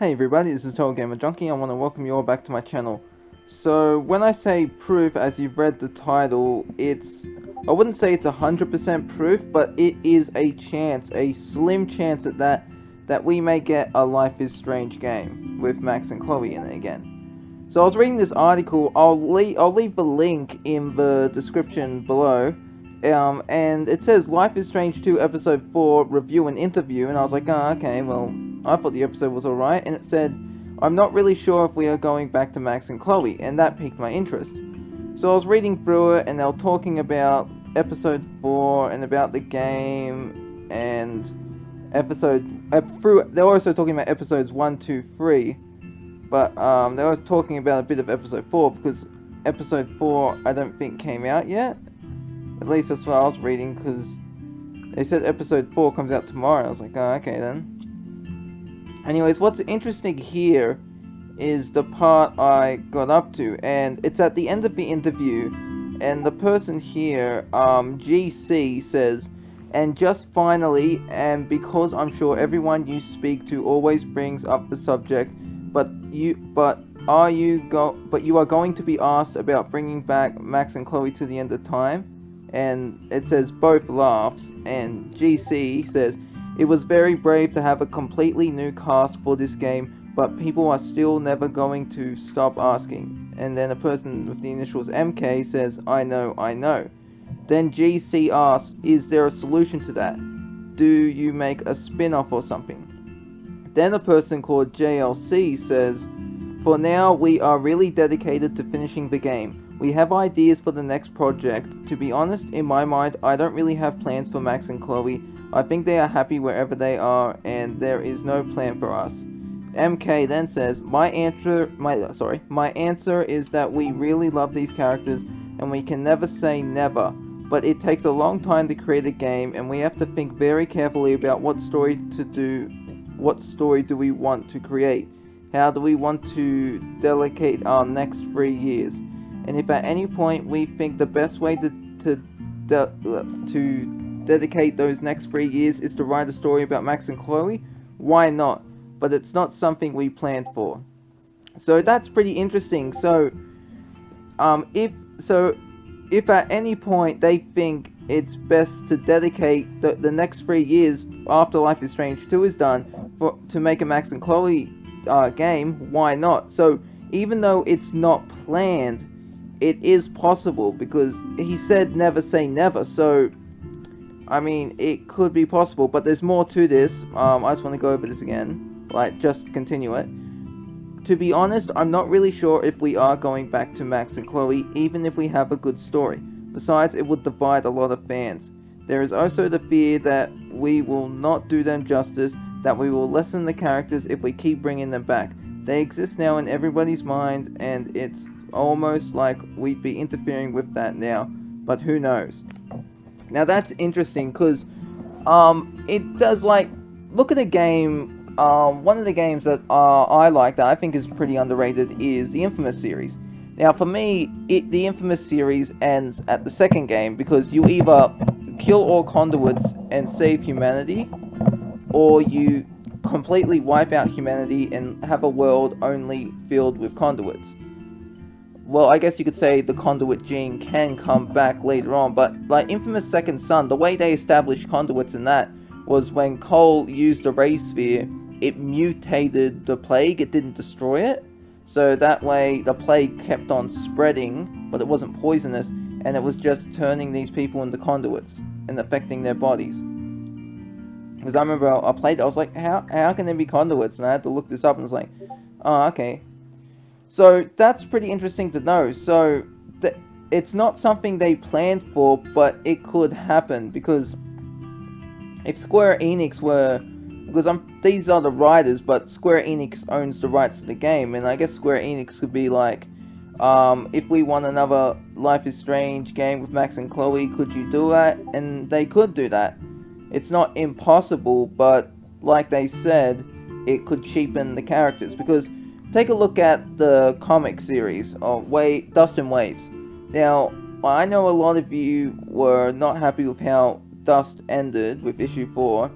Hey everybody, this is TotalGamerJunkie. I want to welcome you all back to my channel. So, when I say proof, as you've read the title, I wouldn't say it's 100% proof, but it is a chance, a slim chance at that we may get a Life is Strange game with Max and Chloe in it again. So I was reading this article. I'll leave the link in the description below. And it says Life is Strange 2 Episode 4 Review and Interview, and I was like, oh, okay, well, I thought the episode was alright, and it said, I'm not really sure if we are going back to Max and Chloe, and that piqued my interest. So I was reading through it, and they were talking about Episode 4, and about the game, and they were also talking about Episodes 1, 2, 3, but they were talking about a bit of Episode 4, because Episode 4, I don't think came out yet. At least that's what I was reading, because they said Episode 4 comes out tomorrow. I was like, oh, okay then. Anyways, what's interesting here is the part I got up to, and it's at the end of the interview, and the person here, GC, says, and just finally, and because I'm sure everyone you speak to always brings up the subject, but you are going to be asked about bringing back Max and Chloe to the end of time. And it says both laughs, and GC says, it was very brave to have a completely new cast for this game, but people are still never going to stop asking. And then a person with the initials MK says, I know. Then GC asks, is there a solution to that? Do you make a spin-off or something? Then a person called JLC says, for now we are really dedicated to finishing the game. We have ideas for the next project. To be honest, in my mind, I don't really have plans for Max and Chloe. I think they are happy wherever they are, and there is no plan for us. MK then says, my answer is that we really love these characters, and we can never say never. But it takes a long time to create a game, and we have to think very carefully about what story do we want to create? How do we want to delegate our next 3 years? And if at any point we think the best way to dedicate those next 3 years is to write a story about Max and Chloe, why not? But it's not something we planned for. So that's pretty interesting. So, if at any point they think it's best to dedicate the next 3 years after Life is Strange 2 is done to make a Max and Chloe game, why not? So even though it's not planned, it is possible, because he said never say never, so I mean, it could be possible, but there's more to this. I just want to go over this again, just continue it. To be honest, I'm not really sure if we are going back to Max and Chloe, even if we have a good story. Besides, it would divide a lot of fans. There is also the fear that we will not do them justice, that we will lessen the characters if we keep bringing them back. They exist now in everybody's mind, and it's almost like we'd be interfering with that now, but who knows. Now that's interesting, because it does, look at a game. One of the games that I like, that I think is pretty underrated, is the Infamous series. Now for me, the Infamous series ends at the second game, because you either kill all conduits and save humanity, or you completely wipe out humanity and have a world only filled with conduits. Well, I guess you could say the conduit gene can come back later on, but Infamous Second Son, the way they established conduits in that was when Cole used the Ray Sphere, it mutated the plague, it didn't destroy it. So that way the plague kept on spreading, but it wasn't poisonous, and it was just turning these people into conduits and affecting their bodies. Because I remember I played it, I was like, how can there be conduits? And I had to look this up, and it's like, oh, okay. So that's pretty interesting to know. So it's not something they planned for, but it could happen, because if Square Enix were, because these are the writers, but Square Enix owns the rights to the game, and I guess Square Enix could be like, if we want another Life is Strange game with Max and Chloe, could you do that? And they could do that. It's not impossible, but like they said, it could cheapen the characters, because take a look at the comic series of Dust and Waves. Now, I know a lot of you were not happy with how Dust ended with issue 4,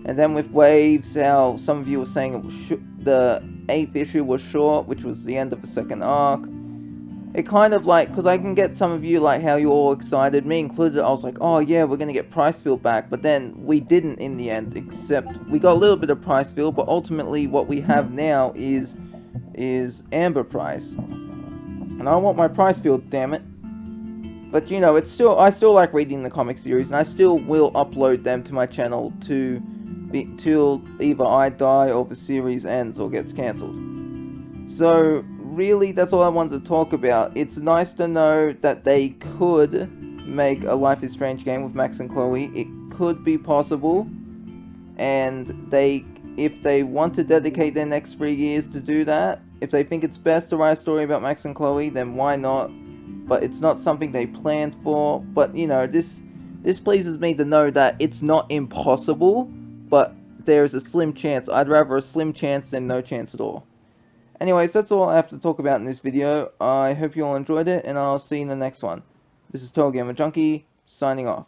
And then with Waves, how some of you were saying it was the 8th issue was short, which was the end of the second arc. It kind of like, because I can get some of you like how you're all excited, me included. I was like, oh yeah, we're gonna get Pricefield back, but then we didn't in the end, except we got a little bit of Pricefield, but ultimately what we have now is Amber Price. And I want my Pricefield, damn it. But you know, I still like reading the comic series, and I still will upload them to my channel till either I die or the series ends or gets cancelled. So really, that's all I wanted to talk about. It's nice to know that they could make a Life is Strange game with Max and Chloe. It could be possible, and if they want to dedicate their next 3 years to do that, if they think it's best to write a story about Max and Chloe, then why not? But it's not something they planned for. But you know, this pleases me to know that it's not impossible, but there's a slim chance. I'd rather a slim chance than no chance at all. Anyways, that's all I have to talk about in this video. I hope you all enjoyed it, and I'll see you in the next one. This is TotalGamerJunkie, signing off.